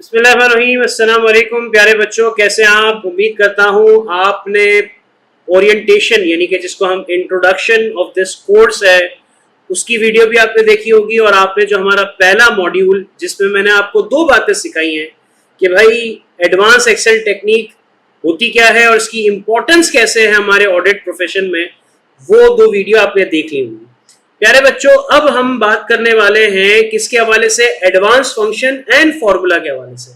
बिस्मिल्लाहिर्रहमानिर्रहीम। अस्सलाम वालेकुम प्यारे बच्चों, कैसे हैं आप? उम्मीद करता हूँ आपने ओरिएंटेशन यानी कि जिसको हम इंट्रोडक्शन ऑफ दिस कोर्स है उसकी वीडियो भी आपने देखी होगी, और आपने जो हमारा पहला मॉड्यूल जिसमें मैंने आपको दो बातें सिखाई हैं कि भाई एडवांस एक्सेल टेक्निक होती क्या है और इसकी इंपॉर्टेंस कैसे है हमारे ऑडिट प्रोफेशन में, वो दो वीडियो आपने देख ली होंगी। प्यारे बच्चों, अब हम बात करने वाले हैं किसके हवाले से? एडवांस फंक्शन एंड फॉर्मूला के हवाले से।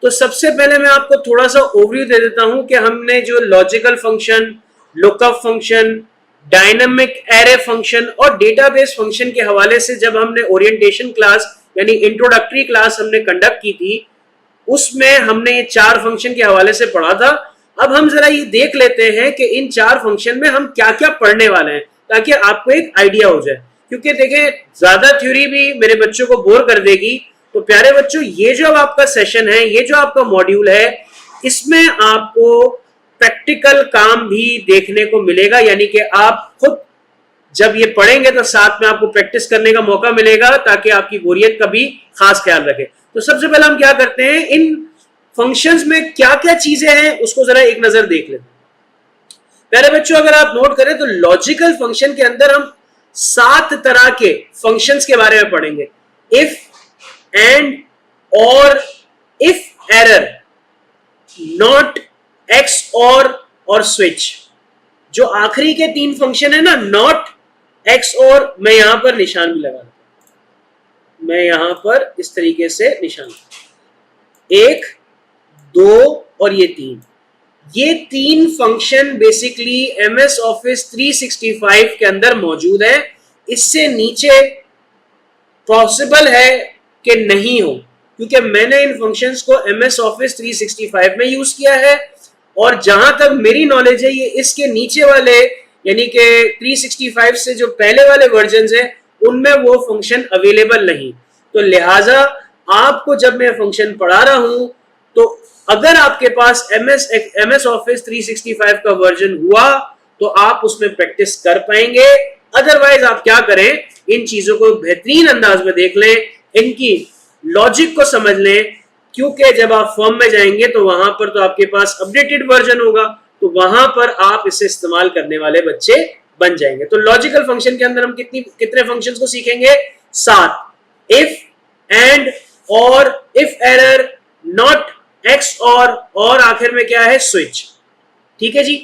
तो सबसे पहले मैं आपको थोड़ा सा ओवरव्यू दे देता हूं कि हमने जो logical function, lookup function, dynamic array function और डेटाबेस फंक्शन के हवाले से जब हमने ओरिएंटेशन क्लास यानी इंट्रोडक्टरी क्लास हमने कंडक्ट की थी, उसमें हमने ये चार फंक्शन के हवाले से पढ़ा था। अब हम जरा ये देख लेते हैं कि इन चार फंक्शन में हम क्या क्या पढ़ने वाले हैं, ताकि आपको एक आइडिया हो जाए। क्योंकि देखें, ज्यादा थ्योरी भी मेरे बच्चों को बोर कर देगी। तो प्यारे बच्चों, ये जो आपका सेशन है, ये जो आपका मॉड्यूल है, इसमें आपको प्रैक्टिकल काम भी देखने को मिलेगा। यानी कि आप खुद जब ये पढ़ेंगे तो साथ में आपको प्रैक्टिस करने का मौका मिलेगा, ताकि आपकी बोरियत का भी खास ख्याल रखें। तो सबसे पहले हम क्या करते हैं, इन फंक्शंस में क्या क्या चीजें हैं उसको जरा एक नजर देख लेते हैं। प्यारे बच्चों, अगर आप नोट करें तो लॉजिकल फंक्शन के अंदर हम 7 तरह के फंक्शंस के बारे में पढ़ेंगे। इफ, एंड, और, इफ एरर, नॉट, एक्स और स्विच। जो आखिरी के 3 फंक्शन है ना, नॉट, एक्स और, मैं यहां पर निशान भी लगा देता हूं। मैं यहां पर इस तरीके से निशान, 1, 2 और ये 3, ये 3 फंक्शन बेसिकली एमएस ऑफिस 365 के अंदर मौजूद है। इससे नीचे पॉसिबल है कि नहीं हो, क्योंकि मैंने इन फंक्शंस को एमएस ऑफिस 365 में यूज किया है, और जहां तक मेरी नॉलेज है ये इसके नीचे वाले यानी कि 365 से जो पहले वाले वर्जन है उनमें वो फंक्शन अवेलेबल नहीं। तो लिहाजा आपको जब मैं फंक्शन पढ़ा रहा हूं, तो अगर आपके पास एमएस ऑफिस 365 का वर्जन हुआ तो आप उसमें प्रैक्टिस कर पाएंगे। अदरवाइज आप क्या करें, इन चीजों को बेहतरीन अंदाज में देख लें, इनकी लॉजिक को समझ लें, क्योंकि जब आप फॉर्म में जाएंगे तो वहां पर तो आपके पास अपडेटेड वर्जन होगा, तो वहां पर आप इसे इस्तेमाल करने वाले बच्चे बन जाएंगे। तो लॉजिकल फंक्शन के अंदर हम कितने फंक्शंस को सीखेंगे? 7। इफ, एंड, और, इफ एरर, नॉट, एक्स और आखिर में क्या है? स्विच। ठीक है जी।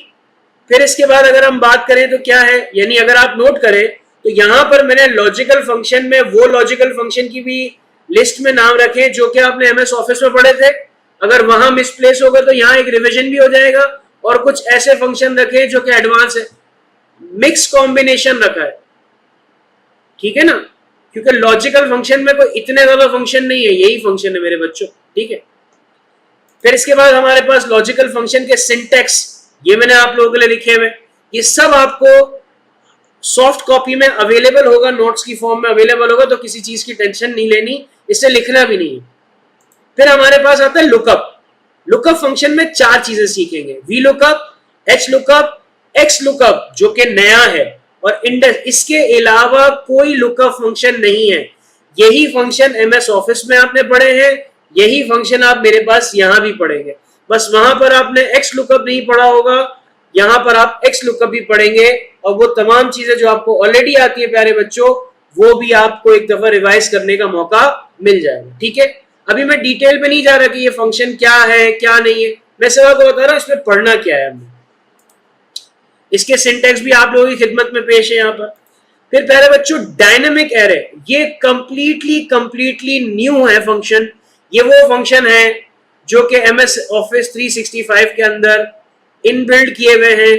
फिर इसके बाद अगर हम बात करें तो क्या है, यानी अगर आप नोट करें तो यहां पर मैंने लॉजिकल फंक्शन में वो लॉजिकल फंक्शन की भी लिस्ट में नाम रखे जो कि आपने एमएस ऑफिस में पढ़े थे। अगर वहां मिसप्लेस होगा तो यहाँ एक रिवीजन भी हो जाएगा, और कुछ ऐसे फंक्शन रखे जो कि एडवांस है, मिक्स कॉम्बिनेशन रखा है। ठीक है ना, क्योंकि लॉजिकल फंक्शन में कोई इतने ज्यादा फंक्शन नहीं है, यही फंक्शन है मेरे बच्चों। ठीक है। फिर इसके बाद हमारे पास लॉजिकल फंक्शन के सिंटैक्स, ये मैंने आप लोगों के लिए लिखे हुए, ये सब आपको सॉफ्ट कॉपी में अवेलेबल होगा, नोट्स की फॉर्म में अवेलेबल होगा, तो किसी चीज की टेंशन नहीं लेनी, इसे लिखना भी नहीं है। फिर हमारे पास आता है लुकअप। लुकअप फंक्शन में 4 चीजें सीखेंगे, V lookup, H lookup, x lookup जो कि नया है, और इंडेक्स। इसके अलावा कोई लुकअप फंक्शन नहीं है। यही फंक्शन एमएस ऑफिस में आपने पढ़े हैं, यही फंक्शन आप मेरे पास यहां भी पढ़ेंगे। बस वहां पर आपने एक्स लुकअप नहीं पढ़ा होगा, यहां पर आप एक्स लुकअप भी पढ़ेंगे, और वो तमाम चीजें जो आपको ऑलरेडी आती है प्यारे बच्चों, वो भी आपको एक दफा रिवाइज करने का मौका मिल जाएगा। ठीक है। अभी मैं डिटेल में नहीं जा रहा कि ये फंक्शन क्या है क्या नहीं है, मैं सिर्फ आपको बता रहा हूं इसमें पढ़ना क्या है हमने। इसके सिंटैक्स भी आप लोगों की खिदमत में पेश है यहाँ पर। फिर प्यारे बच्चों, डायनामिक एरे, ये कंप्लीटली न्यू है फंक्शन। ये वो फंक्शन है जो कि एमएस ऑफिस 365 के अंदर इनबिल्ड किए हुए हैं।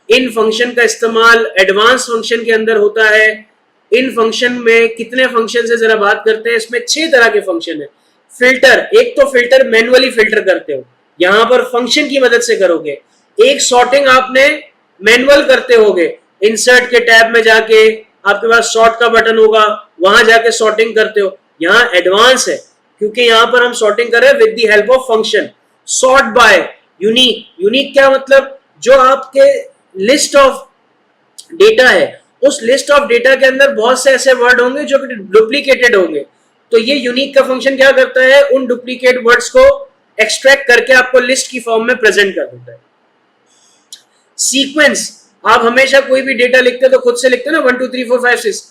इन फंक्शन का इस्तेमाल एडवांस फंक्शन के अंदर होता है। इन फंक्शन में कितने फंक्शन से जरा बात करते हैं। इसमें 6 तरह के फंक्शन है। फिल्टर, एक तो फिल्टर मैनुअली फिल्टर करते हो, यहां पर फंक्शन की मदद से करोगे। एक सॉर्टिंग आपने मैनुअल करते होगे, इंसर्ट के टैब में जाके आपके पास सॉर्ट का बटन होगा, वहां जाके सॉर्टिंग करते हो। यहाँ एडवांस है क्योंकि यहां पर हम सॉर्टिंग कर रहे हैं with the help of function. Sort by unique, unique क्या मतलब? जो आपके लिस्ट ऑफ डेटा है, उस लिस्ट ऑफ डेटा के अंदर बहुत से ऐसे वर्ड होंगे जो डुप्लीकेटेड होंगे, तो ये यूनिक का फंक्शन क्या करता है, उन डुप्लीकेट वर्ड्स को एक्सट्रैक्ट करके आपको लिस्ट की फॉर्म में प्रेजेंट कर देता है। सीक्वेंस, आप हमेशा कोई भी डेटा लिखते हैं तो खुद से लिखते हैं ना 1 2 3 4 5 6,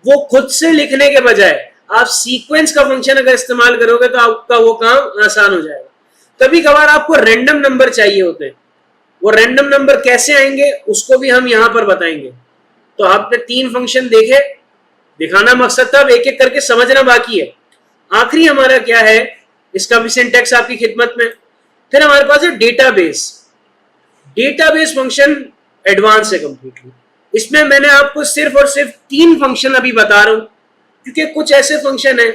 वो खुद से लिखने के बजाय आप सीक्वेंस का फंक्शन अगर इस्तेमाल करोगे तो आपका वो काम आसान हो जाएगा। कभी कभार आपको रैंडम नंबर चाहिए होते हैं, वो रैंडम नंबर कैसे आएंगे उसको भी हम यहां पर बताएंगे। तो आपने 3 फंक्शन देखे, दिखाना मकसद था, अब एक एक करके समझना बाकी है। आखिरी हमारा क्या है, इसका भी सिंटैक्स आपकी खिदमत में। फिर हमारे पास है डेटाबेस। डेटाबेस फंक्शन एडवांस है कंप्लीटली। इसमें मैंने आपको सिर्फ और सिर्फ 3 फंक्शन अभी बता रहा हूं, क्योंकि कुछ ऐसे फंक्शन है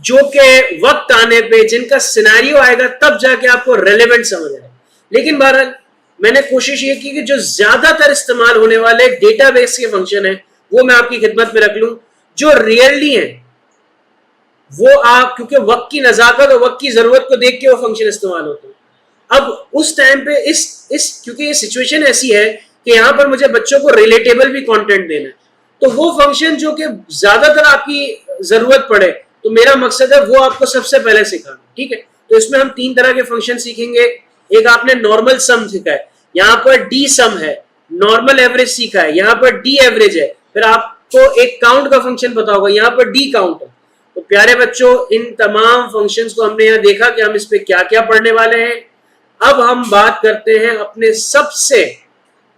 जो के वक्त आने पे जिनका सिनेरियो आएगा तब जाके आपको रेलेवेंट समझ आए। लेकिन बहरहाल मैंने कोशिश ये की कि जो ज्यादातर इस्तेमाल होने वाले डेटाबेस के फंक्शन है वो मैं आपकी खिदमत में रख लूं। जो रियरली है वो आप, क्योंकि वक्त की नजाकत और वक्त की जरूरत को देख के वो फंक्शन इस्तेमाल होते हैं। अब उस टाइम पे इस क्योंकि ये सिचुएशन ऐसी है कि यहां पर मुझे बच्चों को रिलेटेबल भी कंटेंट देना है, तो वो फंक्शन जो कि ज्यादातर आपकी जरूरत पड़े, तो मेरा मकसद है वो आपको सबसे पहले सिखाना। ठीक है, तो इसमें हम 3 तरह के फंक्शन सीखेंगे। एक आपने नॉर्मल सम सीखा है, यहाँ पर डी सम है। नॉर्मल एवरेज सीखा है, यहाँ पर डी एवरेज है। फिर आपको एक काउंट का फंक्शन पता होगा, यहाँ पर डी काउंट है। तो प्यारे बच्चों, इन तमाम फंक्शंस को हमने यहाँ देखा कि हम इस पे क्या क्या पढ़ने वाले हैं। अब हम बात करते हैं अपने सबसे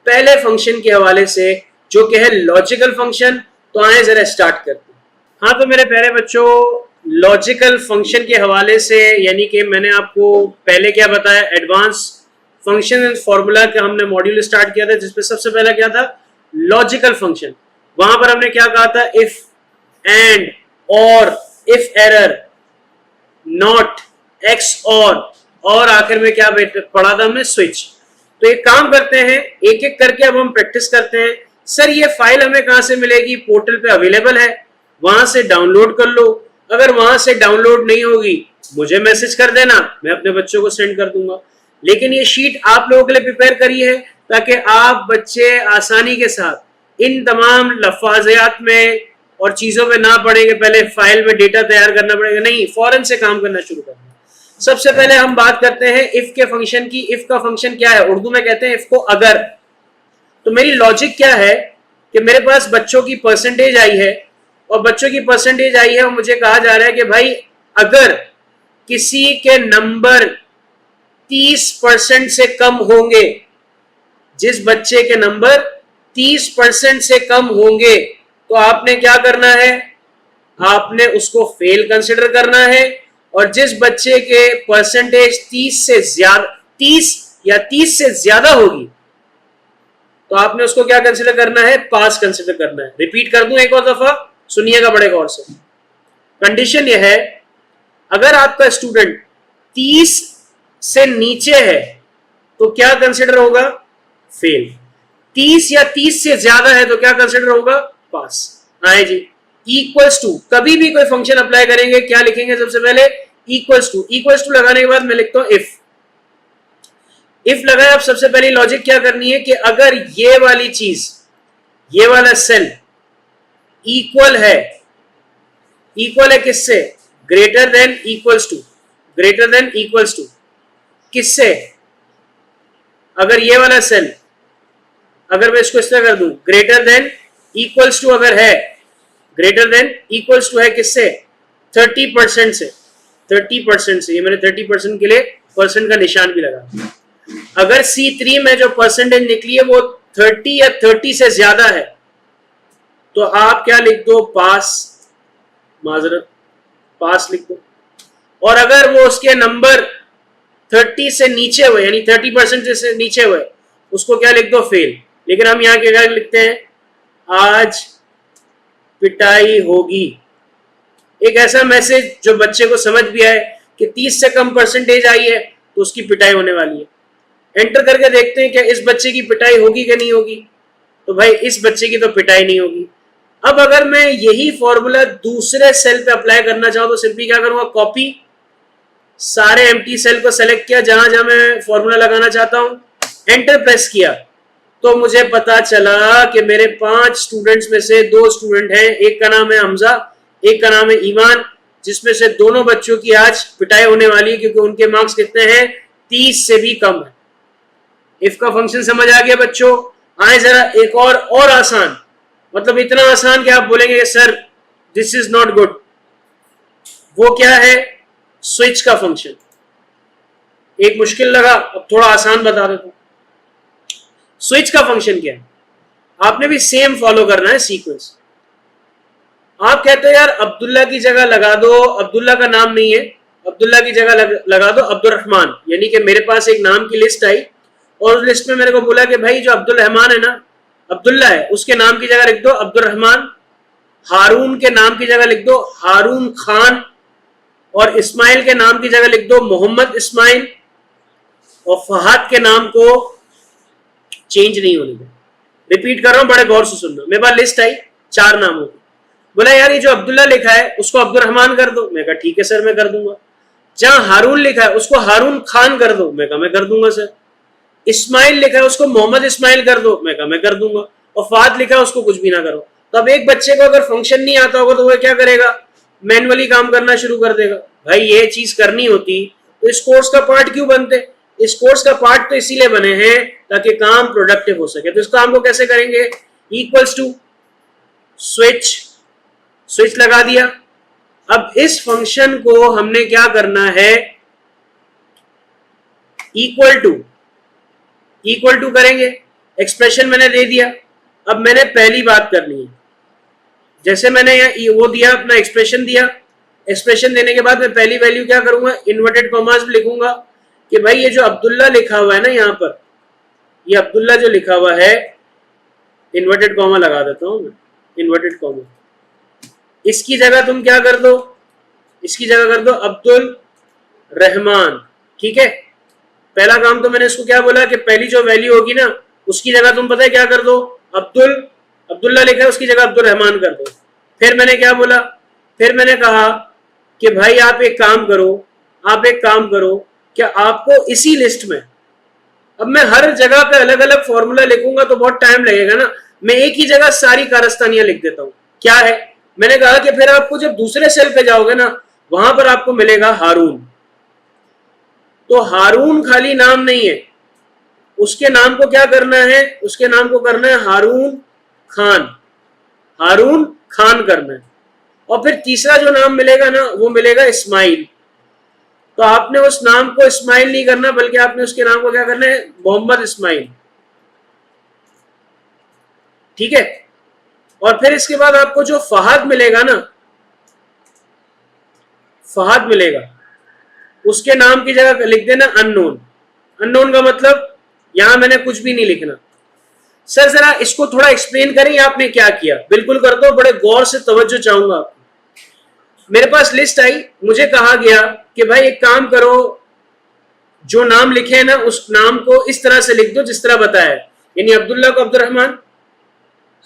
पहले फंक्शन के हवाले से, जो कि है लॉजिकल फंक्शन। तो आए जरा स्टार्ट करते हैं। हाँ, तो मेरे प्यारे बच्चों, लॉजिकल फंक्शन के हवाले से, यानी कि मैंने आपको पहले क्या बताया, एडवांस फंक्शन एंड फॉर्मूला का हमने मॉड्यूल स्टार्ट किया था, जिसमें सबसे पहला क्या था, लॉजिकल फंक्शन। वहां पर हमने क्या कहा था, इफ, एंड, और, इफ एरर, नॉट, एक्स और आखिर में क्या पढ़ा था हमने, स्विच। तो एक काम करते हैं, एक एक करके अब हम प्रैक्टिस करते हैं। सर ये फाइल हमें कहां से मिलेगी, पोर्टल पे अवेलेबल है, वहां से डाउनलोड कर लो। अगर वहां से डाउनलोड नहीं होगी मुझे मैसेज कर देना, मैं अपने बच्चों को सेंड कर दूंगा। लेकिन ये शीट आप लोगों के लिए प्रिपेयर करी है ताकि आप बच्चे आसानी के साथ इन तमाम लफाजियात में और चीजों में ना पड़ेंगे, पहले फाइल में डेटा तैयार करना पड़ेगा, नहीं, फौरन से काम करना शुरू करना। सबसे पहले हम बात करते हैं इफ के फंक्शन की। इफ का फंक्शन क्या है, उर्दू में कहते हैं इफ को अगर। तो मेरी लॉजिक क्या है कि मेरे पास बच्चों की परसेंटेज आई है, और बच्चों की परसेंटेज आई है और मुझे कहा जा रहा है कि भाई अगर किसी के नंबर 30% से कम होंगे, जिस बच्चे के नंबर 30% से कम होंगे, तो आपने क्या करना है, आपने उसको फेल कंसिडर करना है। और जिस बच्चे के परसेंटेज 30 या 30 से ज्यादा होगी, तो आपने उसको क्या कंसिडर करना है, पास कंसिडर करना है। रिपीट कर दूं एक और दफा, सुनिएगा बड़े गौर से। कंडीशन यह है, अगर आपका स्टूडेंट 30 से नीचे है तो क्या कंसिडर होगा, फेल। 30 या 30 से ज्यादा है तो क्या कंसिडर होगा, पास। आए जी, इक्वल्स टू, कभी भी कोई फंक्शन अप्लाई करेंगे क्या लिखेंगे, सबसे पहले इक्वल्स टू। इक्वल्स टू लगाने के बाद मैं लिखता हूं इफ। इफ लगाए, अब सबसे पहली लॉजिक क्या करनी है कि अगर ये वाली चीज, ये वाला सेल इक्वल है किससे, greater than equals to, greater than equals to किससे, अगर ये वाला सेल, अगर मैं इसको इस तरह कर दूं, ग्रेटर देन इक्वल्स टू अगर है, ग्रेटर देन इक्वल्स टू है किससे, 30% से, 30% से। ये मैंने 30% के लिए परसेंट का निशान भी लगा। अगर C3 में जो परसेंटेज निकली है वो 30 या 30 से ज्यादा है, तो आप क्या लिख दो, पास, माजरत, पास लिख दो। और अगर वो उसके नंबर 30 से नीचे हुए, यानी 30% से नीचे हुए, उसको क्या लिख दो, फेल। लेकिन हम यहाँ क्या लिखते हैं, आज पिटाई होगी। एक ऐसा मैसेज जो बच्चे को समझ भी आए कि 30 से कम परसेंटेज आई है तो उसकी पिटाई होने वाली है। एंटर करके देखते हैं क्या इस बच्चे की पिटाई होगी कि नहीं होगी, तो भाई इस बच्चे की तो पिटाई नहीं होगी। अब अगर मैं यही फॉर्मूला दूसरे सेल पे अप्लाई करना चाहूं तो सिंपली क्या करूंगा, कॉपी, सारे एम्प्टी सेल को सेलेक्ट किया जहां जहां मैं फॉर्मूला लगाना चाहता हूं, एंटर प्रेस किया, तो मुझे पता चला कि मेरे 5 स्टूडेंट्स में से 2 स्टूडेंट हैं, एक का नाम है हमजा, एक का नाम है ईमान, जिसमें से दोनों बच्चों की आज पिटाई होने वाली है क्योंकि उनके मार्क्स कितने हैं, 30 से भी कम है। इफ का फंक्शन समझ आ गया बच्चों? आए जरा एक और आसान, मतलब इतना आसान कि आप बोलेंगे कि sir this is not good. वो क्या है? स्विच का फंक्शन। एक मुश्किल लगा, अब थोड़ा आसान बता देता हूं। स्विच का फंक्शन क्या है? आपने भी सेम फॉलो करना है सीक्वेंस। आप कहते हो यार अब्दुल्ला की जगह लगा दो, अब्दुल्ला का नाम नहीं है, अब्दुल्ला की जगह लगा दो अब्दुल रहमान। यानी कि मेरे पास एक नाम की लिस्ट आई और उस लिस्ट में मेरे को बोला कि भाई जो अब्दुल रहमान है ना, अब्दुल्ला है, उसके नाम की जगह लिख दो अब्दुल रहमान, हारून के नाम की जगह लिख दो हारून खान, और इस्माइल के नाम की जगह लिख दो मोहम्मद इस्माइल, और फहद के नाम को चेंज नहीं होने दो। रिपीट कर रहा हूं, बड़े गौर से सुनना। मेरे पास लिस्ट आई 4 नामों की। बोला यार ये जो अब्दुल्ला लिखा है उसको अब्दुल रहमान कर दो। मैं कहा ठीक है सर मैं कर दूंगा। जहां हारून लिखा है उसको हारून खान कर दो। मैं कहा मैं कर दूंगा सर। इस्माइल लिखा है उसको मोहम्मद इस्माइल कर दो। मैं कहा मैं कर दूंगा। और फहद लिखा है उसको कुछ भी ना करो। तो अब एक बच्चे को अगर फंक्शन नहीं आता होगा तो वह क्या करेगा? मैनुअली काम करना शुरू कर देगा। भाई ये चीज करनी होती तो इस कोर्स का पार्ट क्यों बनते? इस कोर्स का पार्ट तो इसीलिए बने हैं ताकि काम प्रोडक्टिव हो सके। तो इस काम को कैसे करेंगे? इक्वल्स टू स्विच, स्विच लगा दिया। अब इस फंक्शन को हमने क्या करना है? इक्वल टू करेंगे। एक्सप्रेशन मैंने दे दिया। अब मैंने पहली बात करनी है, जैसे मैंने यहाँ वो दिया, अपना एक्सप्रेशन दिया। एक्सप्रेशन देने के बाद मैं पहली वैल्यू क्या करूंगा? इन्वर्टेड कॉमास लिखूंगा कि भाई ये जो अब्दुल्ला लिखा हुआ है ना, यहाँ पर ये अब्दुल्ला जो लिखा हुआ है, इन्वर्टेड कॉमा लगा देता हूं मैं, इन्वर्टेड कॉमा। इसकी जगह तुम क्या कर दो? इसकी जगह कर दो अब्दुल रहमान। ठीक है, पहला काम तो मैंने इसको क्या बोला कि पहली जो वैल्यू होगी ना उसकी जगह तुम पता है क्या कर दो? अब्दुल्ला लिखा है उसकी जगह अब्दुल रहमान कर दो। फिर मैंने क्या बोला? फिर मैंने कहा कि भाई आप एक काम करो, क्या आपको इसी लिस्ट में, अब मैं हर जगह पे अलग अलग फॉर्मूला लिखूंगा तो बहुत टाइम लगेगा ना, मैं एक ही जगह सारी कारस्तानियां लिख देता हूं। क्या है? मैंने कहा कि फिर आपको जब दूसरे सेल पे जाओगे ना वहां पर आपको मिलेगा हारून। तो हारून खाली नाम नहीं है, उसके नाम को क्या करना है? उसके नाम को करना है हारून खान करना है। और फिर तीसरा जो नाम मिलेगा ना वो मिलेगा इस्माइल। तो आपने उस नाम को इस्माइल नहीं करना बल्कि आपने उसके नाम को क्या करना है? मोहम्मद इस्माइल। ठीक है, और फिर इसके बाद आपको जो फहद मिलेगा ना, फहद मिलेगा, उसके नाम की जगह लिख देना अननोन। अननोन का मतलब यहां मैंने कुछ भी नहीं लिखना। सर जरा इसको थोड़ा एक्सप्लेन करें आपने क्या किया? बिल्कुल कर दो, बड़े गौर से तवज्जो चाहूंगा। मेरे पास लिस्ट आई, मुझे कहा गया कि भाई एक काम करो, जो नाम लिखे हैं ना उस नाम को इस तरह से लिख दो जिस तरह बताया है। यानी अब्दुल्ला को अब्दुल रहमान,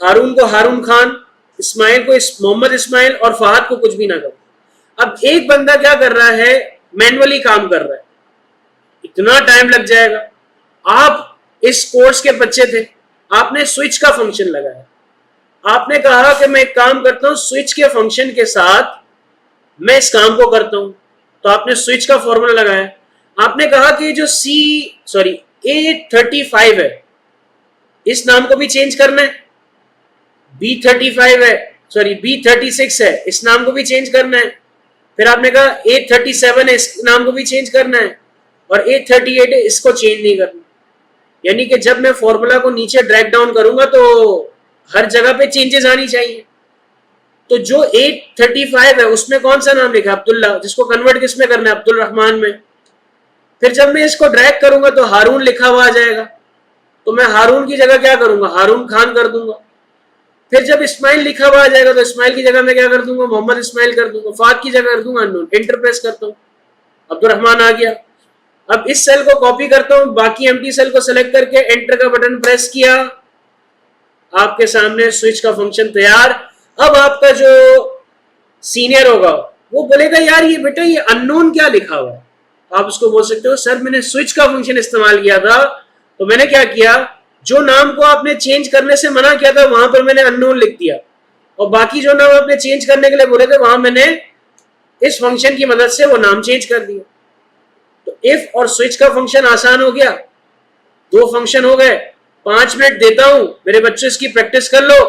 हारून को हारून खान, इस्माइल को मोहम्मद इस्माइल और फहद को कुछ भी ना करो। अब एक बंदा क्या कर रहा है? मैनुअली काम कर रहा है, इतना टाइम लग जाएगा। आप इस कोर्स के बच्चे थे, आपने स्विच का फंक्शन लगाया। आपने कहा कि मैं एक काम करता हूं, स्विच के फंक्शन के साथ मैं इस काम को करता हूं। तो आपने स्विच का फॉर्मूला लगाया। आपने कहा कि जो A35 है इस नाम को भी चेंज करना है। B35 है, B36 है, इस नाम को भी चेंज करना है। फिर आपने कहा A37 है, इस नाम को भी चेंज करना है। और A38 है, इसको चेंज नहीं करना। यानी कि जब मैं फॉर्मूला को नीचे ड्रैग डाउन करूंगा तो हर जगह पे चेंजेस आनी चाहिए। तो जो 835 है उसमें कौन सा नाम लिखा? अब्दुल्ला, जिसको कन्वर्ट किस में करना है? अब्दुल रहमान में। फिर जब मैं इसको ड्रैग करूंगा तो हारून लिखा हुआ आ जाएगा, तो मैं हारून की जगह क्या करूंगा? हारून खान कर दूंगा। फिर जब इस्माइल लिखा हुआ आ जाएगा तो इस्माइल की जगह मैं क्या कर दूंगा? मोहम्मद इस्माइल कर दूंगा। फहद की जगह कर दूंगा अननोन। एंटर प्रेस करता हूं, अब्दुल रहमान आ गया। अब इस सेल को कॉपी करता हूं, बाकी एम्प्टी सेल को सिलेक्ट करके एंटर का बटन प्रेस किया, आपके सामने स्विच का फंक्शन तैयार। अब आपका जो सीनियर होगा वो बोलेगा यार ये बेटा ये अननोन क्या लिखा हुआ है? आप उसको बोल सकते हो सर मैंने स्विच का फंक्शन इस्तेमाल किया था, तो मैंने क्या किया, जो नाम को आपने चेंज करने से मना किया था वहां पर मैंने अननोन लिख दिया। और बाकी जो नाम आपने चेंज करने के लिए बोले थे वहां मैंने इस फंक्शन की मदद से वो नाम चेंज कर दिया। तो इफ और स्विच का फंक्शन आसान हो गया, दो फंक्शन हो गए। 5 मिनट देता हूं मेरे बच्चे, इसकी प्रैक्टिस कर लो,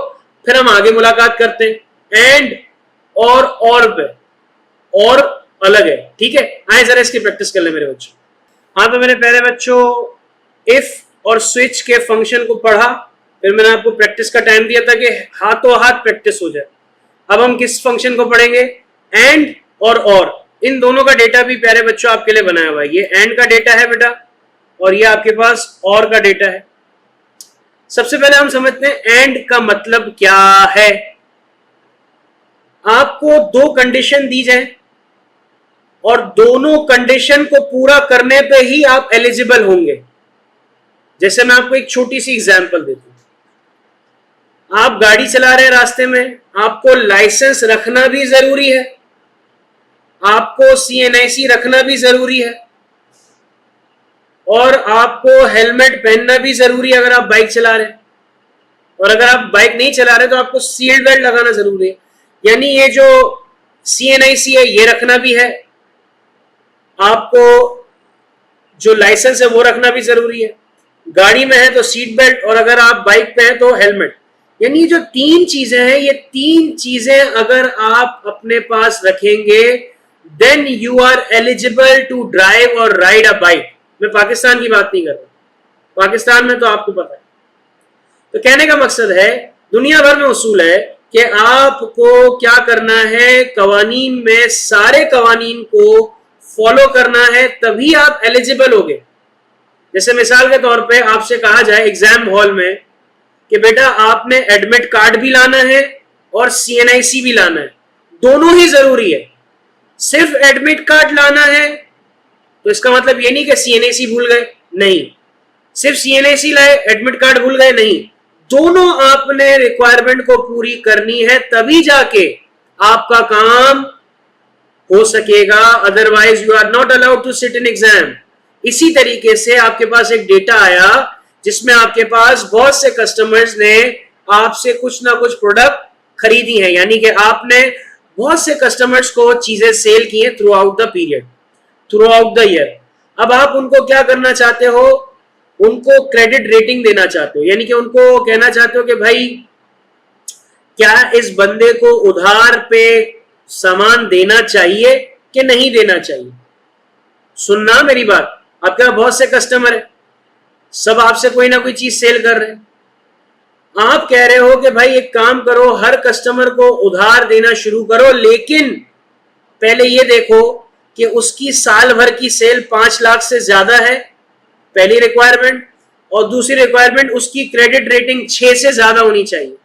फिर हम आगे मुलाकात करते हैं। एंड और और अलग है, ठीक है। आए जरा इसकी प्रैक्टिस कर ले मेरे बच्चों। हाँ तो मेरे प्यारे बच्चों, इफ और स्विच के फंक्शन को पढ़ा, फिर मैंने आपको प्रैक्टिस का टाइम दिया था कि हाथों हाथ प्रैक्टिस हो जाए। अब हम किस फंक्शन को पढ़ेंगे? एंड और इन दोनों का डेटा भी प्यारे बच्चों आपके लिए बनाया हुआ है। ये एंड का डेटा है बेटा, और ये आपके पास और का डेटा है। सबसे पहले हम समझते हैं एंड का मतलब क्या है। आपको दो कंडीशन दी जाए और दोनों कंडीशन को पूरा करने पे ही आप एलिजिबल होंगे। जैसे मैं आपको एक छोटी सी एग्जांपल देता हूं। आप गाड़ी चला रहे हैं, रास्ते में आपको लाइसेंस रखना भी जरूरी है, आपको CNIC रखना भी जरूरी है, और आपको हेलमेट पहनना भी जरूरी है अगर आप बाइक चला रहे हैं। और अगर आप बाइक नहीं चला रहे तो आपको सीट बेल्ट लगाना जरूरी है। यानी ये जो CNIC है ये रखना भी है, आपको जो लाइसेंस है वो रखना भी जरूरी है। गाड़ी में है तो सीट बेल्ट, और अगर आप बाइक पे हैं तो हेलमेट। यानी जो तीन चीजें हैं, ये तीन चीजें अगर आप अपने पास रखेंगे, then you are eligible to drive और राइड अ बाइक। मैं पाकिस्तान की बात नहीं कर रहा, पाकिस्तान में तो आपको पता है। तो कहने का मकसद है, दुनिया भर में उसूल है कि आपको क्या करना है, कवानीन में सारे कवानीन को फॉलो करना है, तभी आप एलिजिबल होगे। जैसे मिसाल के तौर पे आपसे कहा जाए एग्जाम हॉल में कि बेटा आपने एडमिट कार्ड भी लाना है और CNIC भी लाना है, दोनों ही जरूरी है। सिर्फ एडमिट कार्ड लाना है तो इसका मतलब ये नहीं कि CNIC भूल गए, नहीं। सिर्फ CNIC लाए, एडमिट कार्ड भूल गए, नहीं। दोनों आपने रिक्वायरमेंट को पूरी करनी है, तभी जाके आपका काम हो सकेगा, otherwise you are not allowed to sit in exam. इसी तरीके से आपके पास एक डेटा आया जिसमें आपके पास बहुत से कस्टमर्स ने आपसे कुछ ना कुछ प्रोडक्ट खरीदी है, यानी कि आपने बहुत से कस्टमर्स को चीजें सेल की है through out the period, through out the year. अब आप उनको क्या करना चाहते हो? उनको क्रेडिट रेटिंग देना चाहते हो, यानी कि उनको कहना चाहते हो कि भाई क्या इस बंदे को उधार पे सामान देना चाहिए कि नहीं देना चाहिए। सुनना मेरी बात, आपके पास बहुत से कस्टमर है, सब आपसे कोई ना कोई चीज सेल कर रहे हैं। आप कह रहे हो कि भाई एक काम करो, हर कस्टमर को उधार देना शुरू करो, लेकिन पहले ये देखो कि उसकी साल भर की सेल 5 लाख से ज्यादा है, पहली रिक्वायरमेंट। और दूसरी रिक्वायरमेंट, उसकी क्रेडिट रेटिंग 6 से ज्यादा होनी चाहिए।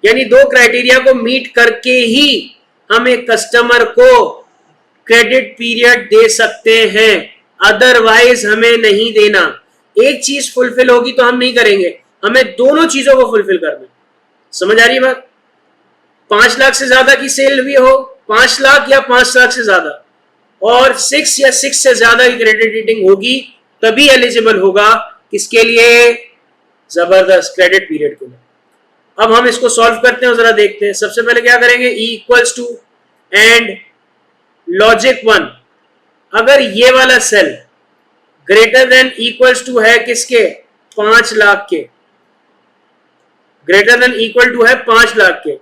यानी दो क्राइटेरिया को मीट करके ही हम एक कस्टमर को क्रेडिट पीरियड दे सकते हैं, अदरवाइज हमें नहीं देना। एक चीज फुलफिल होगी तो हम नहीं करेंगे, हमें दोनों चीजों को फुलफिल करना। समझ आ रही बात? 5 लाख से ज्यादा की सेल भी हो, 5 लाख या 5 लाख से ज्यादा, और 6 या 6 से ज्यादा की क्रेडिट रेटिंग होगी, तभी एलिजिबल होगा। किसके लिए? जबरदस्त क्रेडिट पीरियड के लिए। अब हम इसको सॉल्व करते हैं और जरा देखते हैं। सबसे पहले क्या करेंगे? E equals to and logic 1। अगर ये वाला cell greater than equals to है किसके? 5 लाख के। ग्रेटर देन इक्वल टू है 5 लाख के।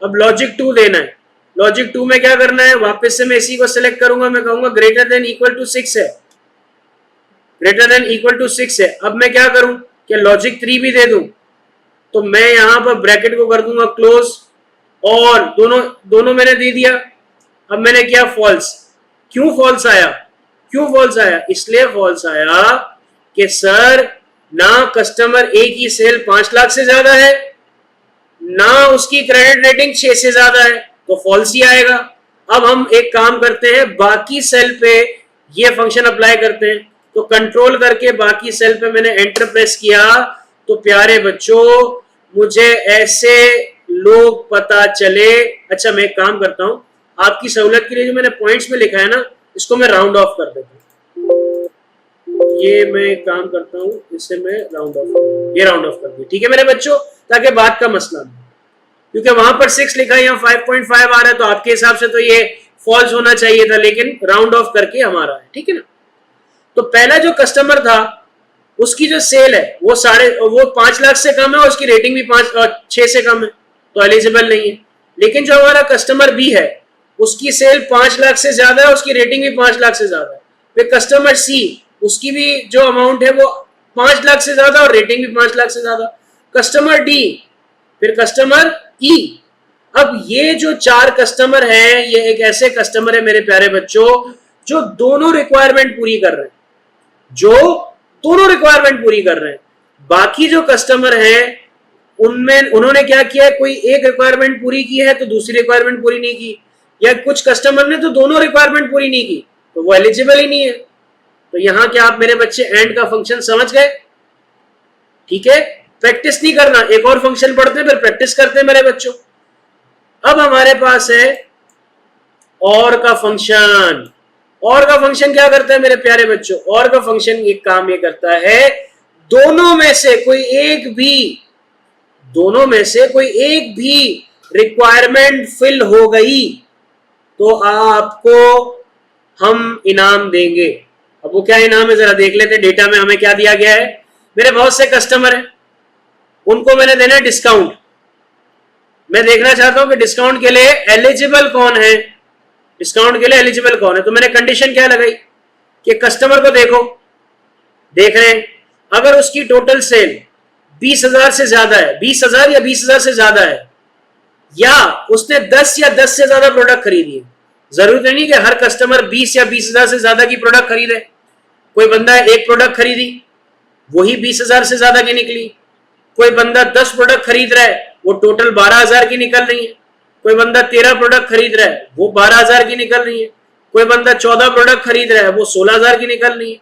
अब लॉजिक 2 देना है। लॉजिक 2 में क्या करना है? वापस से मैं इसी को सिलेक्ट करूंगा, मैं कहूंगा ग्रेटर देन इक्वल टू 6 है, ग्रेटर देन इक्वल टू 6 है। अब मैं क्या करूं? क्या लॉजिक 3 भी दे दूं? तो मैं यहां पर ब्रैकेट को कर दूंगा क्लोज, और दोनों मैंने दे दिया। अब मैंने किया फॉल्स। क्यों फॉल्स आया? क्यों फॉल्स आया? इसलिए फॉल्स आया कि सर ना कस्टमर ए की सेल 5 लाख से ज्यादा है, ना उसकी क्रेडिट रेटिंग 6 से ज्यादा है, तो फॉल्स ही आएगा। अब हम एक काम करते हैं, बाकी सेल पे ये फंक्शन अप्लाई करते हैं। तो कंट्रोल करके बाकी सेल पे मैंने एंटर प्रेस किया, तो प्यारे बच्चों मुझे ऐसे लोग पता चले। अच्छा मैं एक काम करता हूं, आपकी सहूलत के लिए जो मैंने पॉइंट्स में लिखा है ना, इसको मैं राउंड ऑफ कर देता हूं। ये मैं एक काम करता हूं, इससे मैं राउंड ऑफ, ये राउंड ऑफ कर दिया, ठीक है मेरे बच्चों, ताकि बात का मसला नहीं। क्योंकि वहां पर 6 लिखा है, यहाँ 5.5 आ रहा है, तो आपके हिसाब से तो ये फॉल्स होना चाहिए था, लेकिन राउंड ऑफ करके हमारा है, ठीक है ना। तो पहला जो कस्टमर था उसकी जो सेल है वो 5 लाख से कम है और उसकी रेटिंग भी 6 से कम है, तो एलिजिबल नहीं है। लेकिन जो हमारा कस्टमर बी है उसकी सेल 5 लाख से ज्यादा है, उसकी रेटिंग भी 5 लाख से ज्यादा है। फिर कस्टमर सी, उसकी भी जो अमाउंट है वो 5 लाख से ज्यादा और रेटिंग भी 5 लाख से ज्यादा। कस्टमर डी, फिर कस्टमर ई। अब ये जो 4 कस्टमर हैं, ये एक ऐसे कस्टमर है मेरे प्यारे बच्चों जो दोनों रिक्वायरमेंट पूरी कर रहे हैं, पूरी कर रहे हैं। बाकी जो कस्टमर हैं उनमें उन्होंने क्या किया है, कोई एक रिक्वायरमेंट पूरी की है तो दूसरी रिक्वायरमेंट पूरी नहीं की, या कुछ कस्टमर ने तो दोनों रिक्वायरमेंट पूरी नहीं की, तो वो एलिजिबल ही नहीं है। तो यहां क्या आप मेरे बच्चे एंड का फंक्शन समझ गए? ठीक है, प्रैक्टिस नहीं करना, एक और फंक्शन पढ़ते हैं फिर प्रैक्टिस करते हैं मेरे बच्चों। अब हमारे पास है और का फंक्शन। और का फंक्शन क्या करता है मेरे प्यारे बच्चों? और का फंक्शन एक काम ये करता है, दोनों में से कोई एक भी रिक्वायरमेंट फिल हो गई तो आपको हम इनाम देंगे। अब वो क्या इनाम है जरा देख लेते हैं। डेटा में हमें क्या दिया गया है, मेरे बहुत से कस्टमर हैं, उनको मैंने देना है डिस्काउंट। मैं देखना चाहता हूं कि डिस्काउंट के लिए एलिजिबल कौन है, तो मैंने कंडीशन क्या लगाई कि कस्टमर को देख रहे हैं, अगर उसकी टोटल सेल 20,000 से ज्यादा है, 20,000 या 20,000 से ज्यादा है, या उसने 10 या 10 से ज्यादा प्रोडक्ट खरीदी है। जरूरत नहीं कि हर कस्टमर 20 या 20,000 से ज्यादा की प्रोडक्ट खरीदे। कोई बंदा एक प्रोडक्ट खरीदी, वही 20,000 से ज्यादा की निकली। कोई बंदा 10 प्रोडक्ट खरीद रहा है, वो टोटल 12,000 की निकल रही है। कोई बंदा 13 प्रोडक्ट खरीद रहा है, वो 12,000 की निकल रही है। कोई बंदा 14 प्रोडक्ट खरीद रहा है, वो 16,000 की निकल रही है।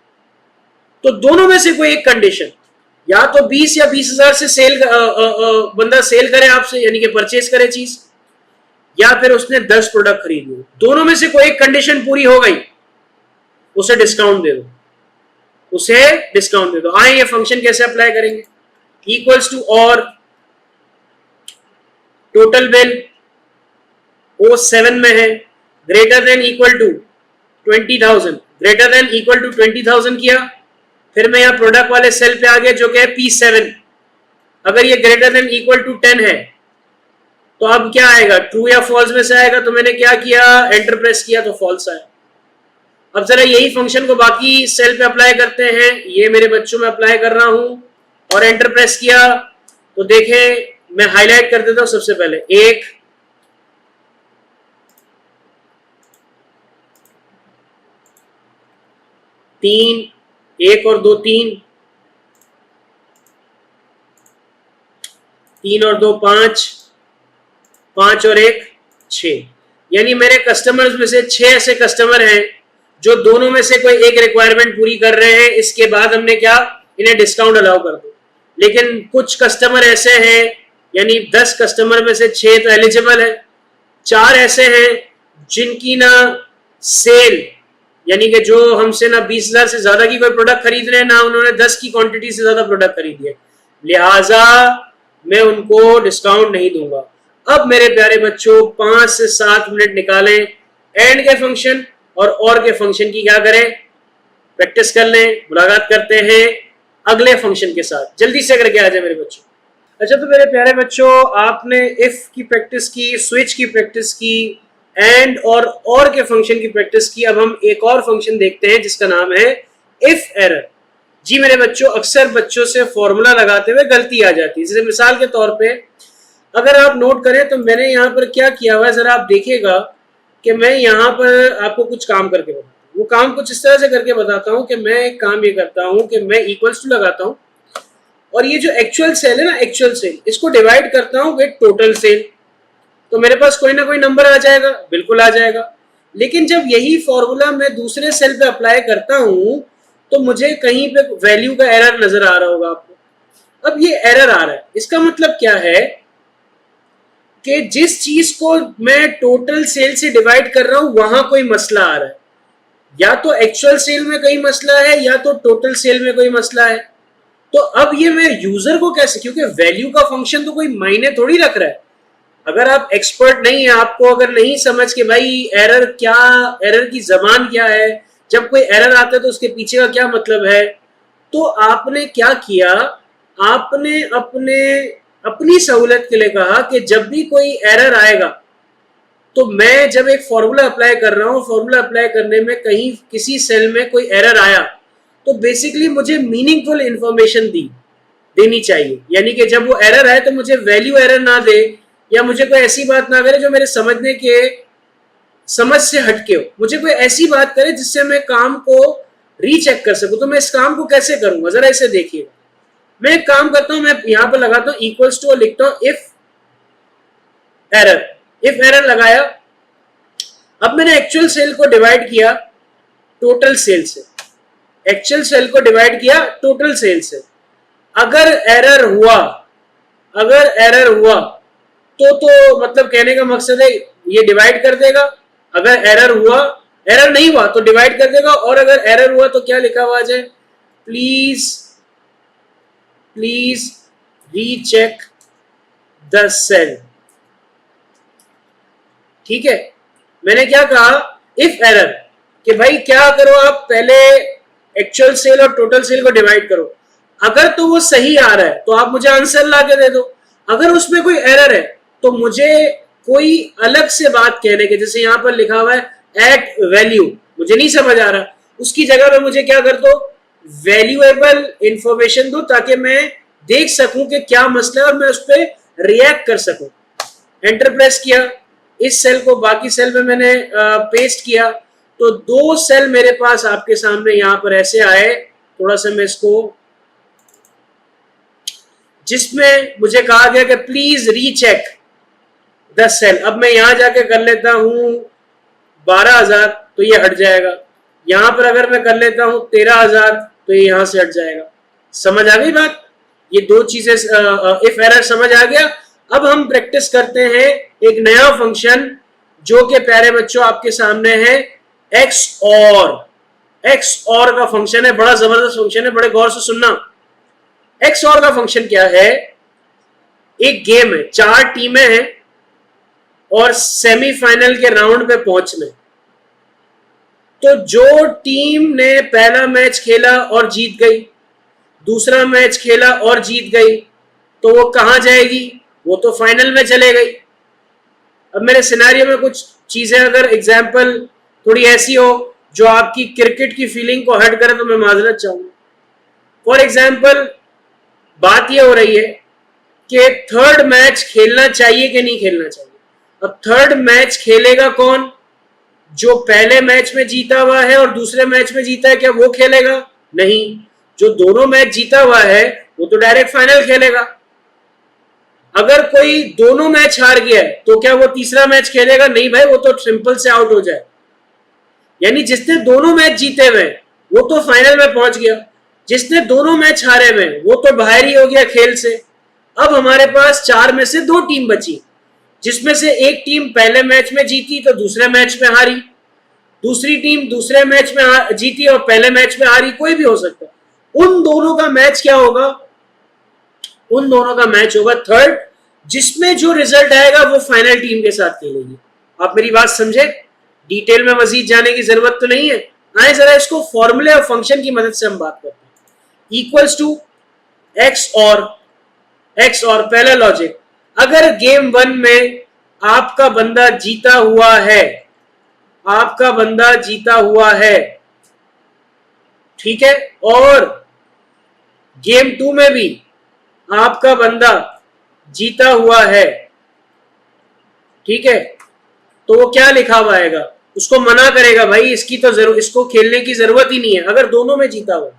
तो दोनों में से कोई एक कंडीशन, या तो 20 या 20,000 से बंदा सेल करे आपसे, यानी कि परचेज करे चीज, या फिर उसने 10 प्रोडक्ट खरीदी। दोनों में से कोई एक कंडीशन पूरी हो गई, उसे डिस्काउंट दे दो। आए ये फंक्शन कैसे अप्लाई करेंगे? इक्वल्स टू और टोटल बिल वो 7 में है, greater than equal to 20,000, greater than equal to 20,000 किया। फिर मैं यहाँ प्रोडक्ट वाले सेल पे आ गया जो कि है P7। अगर ये ग्रेटर देन इक्वल टू 10 है तो अब क्या आएगा, ट्रू या फॉल्स में से आएगा। तो मैंने क्या किया, एंटर प्रेस किया तो फॉल्स आया। अब जरा यही फंक्शन को बाकी सेल पे अप्लाई करते हैं। ये मेरे बच्चों में अप्लाई कर रहा हूं और एंटर प्रेस किया तो देखें, मैं हाईलाइट कर देता हूं। सबसे पहले 1, 3, 1 और 2 3, 3 और 2 5, 5 और 1 6। यानी मेरे कस्टमर्स में से 6 ऐसे कस्टमर हैं जो दोनों में से कोई एक रिक्वायरमेंट पूरी कर रहे हैं। इसके बाद हमने क्या, इन्हें डिस्काउंट अलाउ कर दो। लेकिन कुछ कस्टमर ऐसे हैं, यानी 10 कस्टमर में से 6 तो एलिजिबल है, 4 ऐसे हैं जिनकी ना सेल, यानी कि जो हमसे ना 20,000 से ज्यादा की कोई प्रोडक्ट खरीद रहे हैं, ना उन्होंने 10 की क्वांटिटी से ज्यादा प्रोडक्ट खरीदी है, लिहाजा मैं उनको डिस्काउंट नहीं दूंगा। अब मेरे प्यारे बच्चों 5 से 7 मिनट निकालें, एंड के फंक्शन और के फंक्शन की क्या करें, प्रैक्टिस कर लें। मुलाकात करते हैं अगले फंक्शन के साथ, जल्दी से करके आ जाए मेरे बच्चों। अच्छा, तो मेरे प्यारे बच्चों आपने इफ की प्रैक्टिस की, स्विच की प्रैक्टिस की, एंड और के फंक्शन की प्रैक्टिस की। अब हम एक और फंक्शन देखते हैं जिसका नाम है इफ एरर। जी मेरे बच्चों, अक्सर बच्चों से फॉर्मूला लगाते हुए गलती आ जाती है। जैसे मिसाल के तौर पे अगर आप नोट करें तो मैंने यहाँ पर क्या किया हुआ है, जरा आप देखिएगा कि मैं यहाँ पर आपको कुछ काम करके बताता हूँ। वो काम कुछ इस तरह से करके बताता हूँ कि मैं एक काम ये करता हूँ कि मैं इक्वल्स टू लगाता हूँ और ये जो एक्चुअल सेल है ना, एक्चुअल सेल, इसको डिवाइड करता हूँ विद टोटल सेल। तो मेरे पास कोई ना कोई नंबर आ जाएगा, बिल्कुल आ जाएगा। लेकिन जब यही फॉर्मूला मैं दूसरे सेल पे अप्लाई करता हूं तो मुझे कहीं पे वैल्यू का एरर नजर आ रहा होगा आपको। अब ये एरर आ रहा है, इसका मतलब क्या है कि जिस चीज को मैं टोटल सेल से डिवाइड कर रहा हूं वहां कोई मसला आ रहा है। या तो एक्चुअल सेल में कोई मसला है या तो टोटल सेल में कोई मसला है। तो अब ये मैं यूजर को कैसे, क्योंकि वैल्यू का फंक्शन तो कोई मायने थोड़ी रख रहा है, अगर आप एक्सपर्ट नहीं है, आपको अगर नहीं समझ के भाई एरर क्या, एरर की जबान क्या है, जब कोई एरर आता है तो उसके पीछे का क्या मतलब है, तो आपने क्या किया, आपने अपनी सहूलियत के लिए कहा कि जब भी कोई एरर आएगा तो मैं जब एक फॉर्मूला अप्लाई कर रहा हूं, फॉर्मूला अप्लाई करने में कहीं किसी सेल में कोई एरर आया तो बेसिकली मुझे मीनिंगफुल इंफॉर्मेशन देनी चाहिए। यानी कि जब वो एरर है तो मुझे वैल्यू एरर ना दे, या मुझे कोई ऐसी बात ना करे जो मेरे समझ से हटके हो, मुझे कोई ऐसी बात करे जिससे मैं काम को रीचेक कर सकूं। तो मैं इस काम को कैसे करूंगा, जरा इसे देखिए। मैं एक काम करता हूं, मैं यहां पर लगाता हूं इक्वल्स टू और लिखता हूं इफ एरर लगाया। अब मैंने एक्चुअल सेल को डिवाइड किया टोटल सेल से, एक्चुअल सेल को डिवाइड किया टोटल सेल से। अगर एरर हुआ तो मतलब कहने का मकसद है ये डिवाइड कर देगा। अगर एरर नहीं हुआ तो डिवाइड कर देगा, और अगर एरर हुआ तो क्या लिखा हुआ है, प्लीज रीचेक द सेल। ठीक है, मैंने क्या कहा, इफ एरर, कि भाई क्या करो, आप पहले एक्चुअल सेल और टोटल सेल को डिवाइड करो। अगर तो वो सही आ रहा है तो आप मुझे आंसर ला के दे दो, अगर उसमें कोई एरर है तो मुझे कोई अलग से बात कहने के, जैसे यहां पर लिखा हुआ है एट वैल्यू, मुझे नहीं समझ आ रहा, उसकी जगह पे मुझे क्या कर दो, वैल्यूएबल इंफॉर्मेशन दो, ताकि मैं देख सकूं कि क्या मसला है और मैं उस पर रिएक्ट कर सकूं। एंटर प्रेस किया, इस सेल को बाकी सेल में मैंने पेस्ट किया, तो 2 सेल मेरे पास आपके सामने यहां पर ऐसे आए। थोड़ा सा मैं इसको, जिसमें मुझे कहा गया कि प्लीज रीचेक द सेल। अब मैं यहां जाके कर लेता हूं 12,000 तो ये हट जाएगा, यहां पर अगर मैं कर लेता हूं 13,000 तो ये यहां से हट जाएगा। समझ आ गई बात, ये 2 चीजें इफ एरर समझ आ गया। अब हम प्रैक्टिस करते हैं एक नया फंक्शन जो कि प्यारे बच्चों आपके सामने है, एक्स और का फंक्शन है, बड़ा जबरदस्त फंक्शन है, बड़े गौर से सुनना। एक्स और का फंक्शन क्या है, एक गेम है, 4 टीमें हैं और सेमीफाइनल के राउंड पे पहुंचने। तो जो टीम ने पहला मैच खेला और जीत गई, दूसरा मैच खेला और जीत गई, तो वो कहां जाएगी, वो तो फाइनल में चले गई। अब मेरे सिनेरियो में कुछ चीजें अगर एग्जाम्पल थोड़ी ऐसी हो जो आपकी क्रिकेट की फीलिंग को हर्ट करे तो मैं माजरत चाहूंगा। फॉर एग्जाम्पल बात यह हो रही है कि थर्ड मैच खेलना चाहिए कि नहीं खेलना चाहिए। अब थर्ड मैच खेलेगा कौन, जो पहले मैच में जीता हुआ है और दूसरे मैच में जीता है, क्या वो खेलेगा? नहीं, जो दोनों मैच जीता हुआ है वो तो डायरेक्ट फाइनल खेलेगा। अगर कोई दोनों मैच हार गया है तो क्या वो तीसरा मैच खेलेगा? नहीं भाई, वो तो सिंपल से आउट हो जाए। यानी जिसने दोनों मैच जीते हुए वो तो फाइनल में पहुंच गया, जिसने दोनों मैच हारे हुए वो तो बाहर ही हो गया खेल से। अब हमारे पास 4 में से 2 टीम बची, जिसमें से एक टीम पहले मैच में जीती तो दूसरे मैच में हारी, दूसरी टीम दूसरे मैच में जीती और पहले मैच में हारी, कोई भी हो सकता है। उन दोनों का मैच क्या होगा? उन दोनों का मैच होगा थर्ड, जिसमें जो रिजल्ट आएगा वो फाइनल टीम के साथ खेलेगी। आप मेरी बात समझे? डिटेल में मजीद जाने की जरूरत तो नहीं है। आए जरा इसको फॉर्मूले और फंक्शन की मदद से हम बात करते हैं। इक्वल्स टू एक्स और पहला लॉजिक, अगर गेम 1 में आपका बंदा जीता हुआ है, ठीक है, और गेम 2 में भी आपका बंदा जीता हुआ है, ठीक है, तो वो क्या लिखा हुआ आएगा? उसको मना करेगा, भाई इसको खेलने की जरूरत ही नहीं है अगर दोनों में जीता हुआ,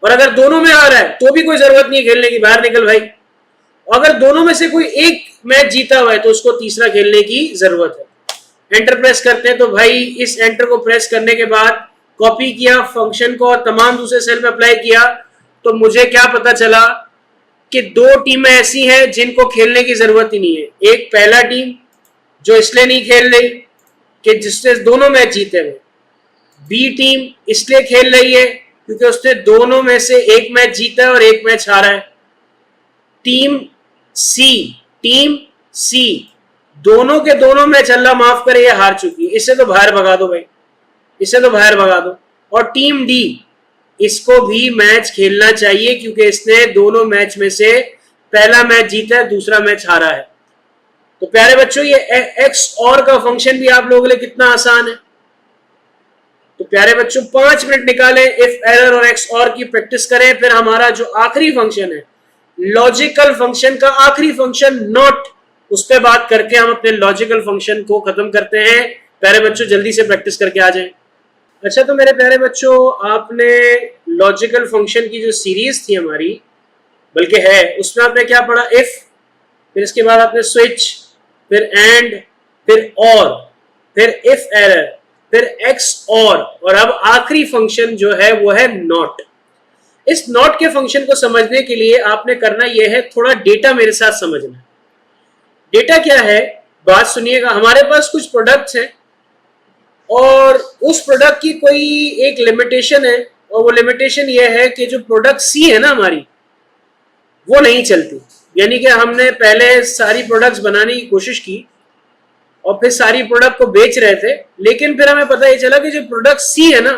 और अगर दोनों में आ रहा है तो भी कोई जरूरत नहीं है खेलने की, बाहर निकल भाई। अगर दोनों में से कोई एक मैच जीता हुआ है तो उसको तीसरा खेलने की जरूरत है। एंटर प्रेस करते हैं तो भाई इस एंटर को प्रेस करने के बाद कॉपी किया फंक्शन को और तमाम दूसरे सेल में अप्लाई किया, तो मुझे क्या पता चला कि 2 टीमें ऐसी हैं जिनको खेलने की जरूरत ही नहीं है। एक पहला टीम जो इसलिए नहीं खेल रही कि जिसने दोनों मैच जीते हुए, बी टीम इसलिए खेल रही है क्योंकि उसने दोनों में से एक मैच जीता है और एक मैच हारा है। टीम सी दोनों के दोनों मैच अल्लाह माफ करे ये हार चुकी है, इससे तो बाहर भगा दो भाई, इससे तो बाहर भगा दो। और टीम डी, इसको भी मैच खेलना चाहिए क्योंकि इसने दोनों मैच में से पहला मैच जीता है, दूसरा मैच हारा है। तो प्यारे बच्चों ये एक्स और का फंक्शन भी आप लोगों के लिए कितना आसान है। तो प्यारे बच्चों 5 मिनट निकालें, इफ एरर और एक्स और की प्रैक्टिस करें। फिर हमारा जो आखिरी फंक्शन है, लॉजिकल फंक्शन का आखिरी फंक्शन नॉट, उस पर बात करके हम अपने लॉजिकल फंक्शन को खत्म करते हैं। प्यारे बच्चों जल्दी से प्रैक्टिस करके आ जाएं। अच्छा, तो मेरे प्यारे बच्चों आपने लॉजिकल फंक्शन की जो सीरीज थी हमारी, बल्कि है, उसमें आपने क्या पढ़ा? इफ, फिर इसके बाद आपने स्विच, फिर एंड, फिर और, फिर इफ एरर, फिर एक्स और अब आखिरी फंक्शन जो है वो है नॉट। इस नॉट के फंक्शन को समझने के लिए आपने करना यह है थोड़ा डेटा मेरे साथ समझना। डेटा क्या है, बात सुनिएगा। हमारे पास कुछ प्रोडक्ट्स हैं और उस प्रोडक्ट की कोई एक लिमिटेशन है, और वो लिमिटेशन ये है कि जो प्रोडक्ट सी है ना हमारी, वो नहीं चलती। यानी कि हमने पहले सारी प्रोडक्ट्स बनाने की कोशिश की और फिर सारी प्रोडक्ट को बेच रहे थे, लेकिन फिर हमें पता ये चला कि जो प्रोडक्ट सी है ना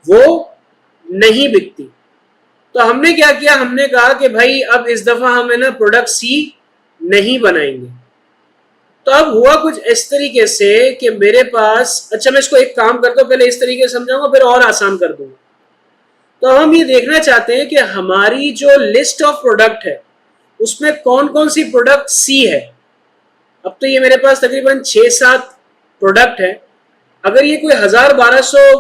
वो नहीं बिकती। तो हमने क्या किया, हमने कहा कि भाई अब इस दफा हम है ना प्रोडक्ट सी नहीं बनाएंगे। तो अब हुआ कुछ इस तरीके से कि मेरे पास, अच्छा मैं इसको एक काम करता हूं, पहले इस तरीके से समझाऊंगा फिर और आसान कर दूंगा। तो हम ये देखना चाहते हैं कि हमारी जो लिस्ट ऑफ प्रोडक्ट है उसमें कौन कौन सी प्रोडक्ट सी है। अब तो ये मेरे पास तकरीबन 6-7 प्रोडक्ट है। अगर ये कोई 1000-1200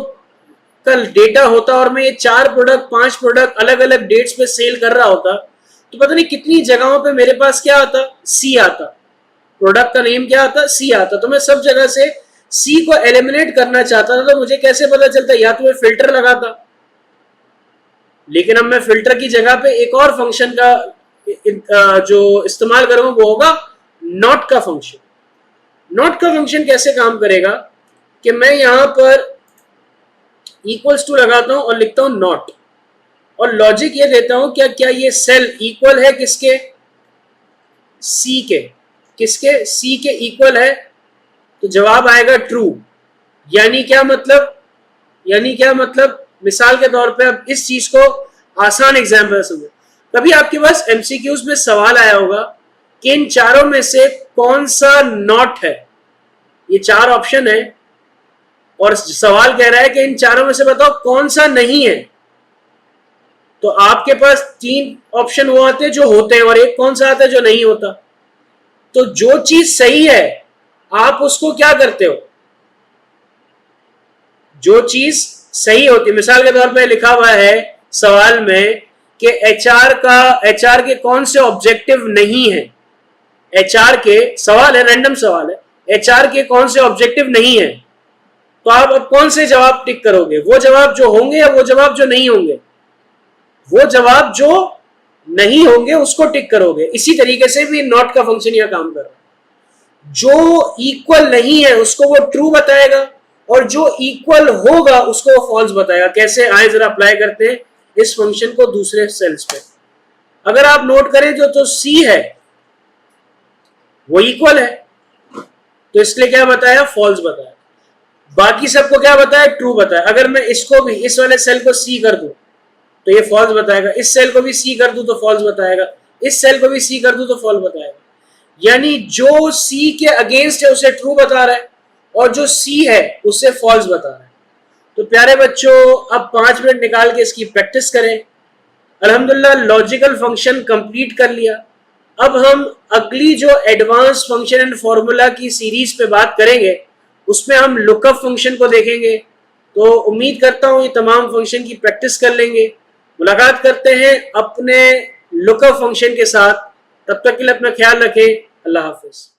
का डेटा होता और मैं ये 4 प्रोडक्ट 5 प्रोडक्ट अलग अलग डेट्स पे सेल कर रहा होता, तो पता नहीं कितनी जगहों पे मेरे पास क्या आता, सी आता, प्रोडक्ट का नेम क्या आता, सी आता। तो मैं सब जगह से सी को एलिमिनेट करना चाहता था। तो मुझे कैसे पता चलता, या तो मैं फिल्टर लगाता, लेकिन अब मैं फिल्टर की जगह पे एक और फंक्शन का जो इस्तेमाल करूंगा वो होगा नॉट का फंक्शन। नॉट का फंक्शन कैसे काम करेगा कि मैं यहां पर इक्वल्स टू लगाता हूं और लिखता हूं नॉट, और लॉजिक ये देता हूं क्या क्या ये सेल इक्वल है किसके, सी के, किसके, सी के इक्वल है। तो जवाब आएगा ट्रू। यानी क्या मतलब, यानी क्या मतलब, मिसाल के तौर पे अब इस चीज को आसान एग्जाम्पल समझो। कभी आपके पास एमसीक्यूज में सवाल आया होगा कि इन चारों में से कौन सा नॉट है। ये 4 ऑप्शन है और सवाल कह रहा है कि इन चारों में से बताओ कौन सा नहीं है। तो आपके पास 3 ऑप्शन वो आते हैं जो होते हैं और एक कौन सा आता है जो नहीं होता। तो जो चीज सही है आप उसको क्या करते हो, जो चीज सही होती है, मिसाल के तौर पे लिखा हुआ है सवाल में कि एचआर के कौन से ऑब्जेक्टिव नहीं है। एचआर के सवाल है, रैंडम सवाल है, एचआर के कौन से ऑब्जेक्टिव नहीं है। तो आप अब कौन से जवाब टिक करोगे, वो जवाब जो होंगे या वो जवाब जो नहीं होंगे? वो जवाब जो नहीं होंगे उसको टिक करोगे। इसी तरीके से भी नॉट का फंक्शन यह काम कर रहा है। जो इक्वल नहीं है उसको वो ट्रू बताएगा और जो इक्वल होगा उसको वो फॉल्स बताएगा। कैसे, आए जरा अप्लाई करते हैं इस फंक्शन को दूसरे सेल्स पे। अगर आप नोट करें जो तो सी है वो इक्वल है, तो इसलिए क्या बताया, फॉल्स बताया। बाकी सबको क्या बताया, ट्रू बताया। अगर मैं इसको भी, इस वाले सेल को सी कर दूं तो ये फॉल्स बताएगा, इस सेल को भी सी कर दूं तो फॉल्स बताएगा, इस सेल को भी सी कर दूं तो फॉल्स बताएगा। यानी जो सी के अगेंस्ट है उसे ट्रू बता रहा है और जो सी है उसे फॉल्स बता रहा है। तो प्यारे बच्चों अब 5 मिनट निकाल के इसकी प्रैक्टिस करें। अल्हम्दुलिल्लाह लॉजिकल फंक्शन कंप्लीट कर लिया। अब हम अगली जो एडवांस फंक्शन एंड फॉर्मूला की सीरीज पे बात करेंगे उसमें हम लुकअप फंक्शन को देखेंगे। तो उम्मीद करता हूं ये तमाम फंक्शन की प्रैक्टिस कर लेंगे। मुलाकात करते हैं अपने लुकअप फंक्शन के साथ। तब तक के लिए अपना ख्याल रखें। अल्लाह हाफिज।